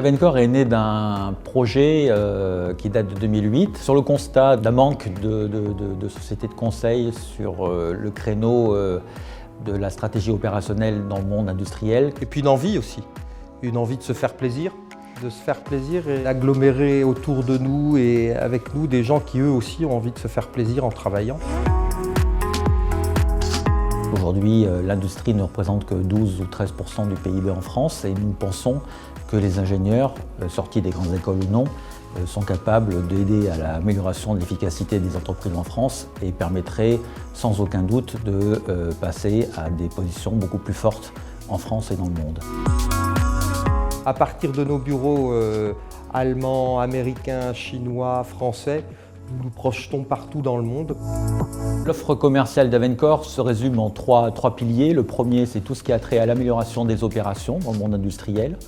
Avencore est né d'un projet qui date de 2008 sur le constat d'un manque de sociétés de conseil sur le créneau de la stratégie opérationnelle dans le monde industriel. Et puis une envie aussi, une envie de se faire plaisir et agglomérer autour de nous et avec nous des gens qui eux aussi ont envie de se faire plaisir en travaillant. Aujourd'hui, l'industrie ne représente que 12 ou 13% du PIB en France et nous pensons que les ingénieurs, sortis des grandes écoles ou non, sont capables d'aider à l'amélioration de l'efficacité des entreprises en France et permettraient sans aucun doute de passer à des positions beaucoup plus fortes en France et dans le monde. À partir de nos bureaux allemands, américains, chinois, français, nous nous projetons partout dans le monde. L'offre commerciale d'Avencore se résume en trois piliers. Le premier, c'est tout ce qui a trait à l'amélioration des opérations dans le monde industriel.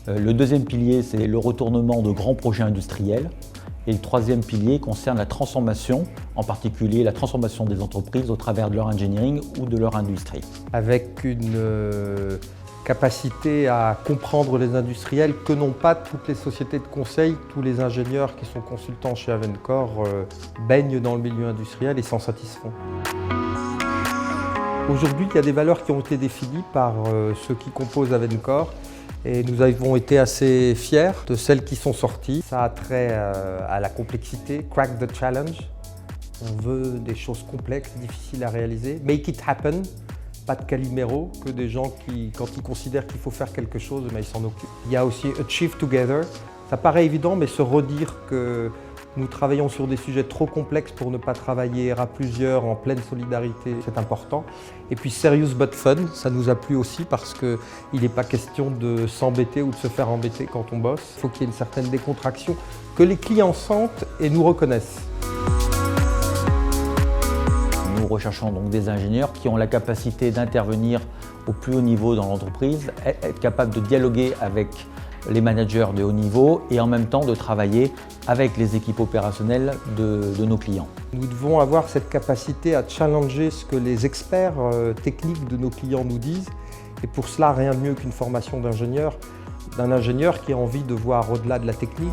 Le deuxième pilier, c'est le retournement de grands projets industriels. Et le troisième pilier concerne la transformation, en particulier la transformation des entreprises au travers de leur engineering ou de leur industrie. Avec une capacité à comprendre les industriels que n'ont pas toutes les sociétés de conseil, tous les ingénieurs qui sont consultants chez Avencore baignent dans le milieu industriel et s'en satisfont. Aujourd'hui, il y a des valeurs qui ont été définies par ceux qui composent Avencore et nous avons été assez fiers de celles qui sont sorties. Ça a trait à la complexité, crack the challenge. On veut des choses complexes, difficiles à réaliser, make it happen. Pas de caliméro, que des gens qui, quand ils considèrent qu'il faut faire quelque chose, ils s'en occupent. Il y a aussi Achieve Together. Ça paraît évident, mais se redire que nous travaillons sur des sujets trop complexes pour ne pas travailler à plusieurs en pleine solidarité, c'est important. Et puis Serious but Fun, ça nous a plu aussi parce qu'il n'est pas question de s'embêter ou de se faire embêter quand on bosse. Il faut qu'il y ait une certaine décontraction, que les clients sentent et nous reconnaissent. Nous recherchons donc des ingénieurs qui ont la capacité d'intervenir au plus haut niveau dans l'entreprise, être capables de dialoguer avec les managers de haut niveau et en même temps de travailler avec les équipes opérationnelles de nos clients. Nous devons avoir cette capacité à challenger ce que les experts techniques de nos clients nous disent. Et pour cela, rien de mieux qu'une formation d'ingénieur, d'un ingénieur qui a envie de voir au-delà de la technique.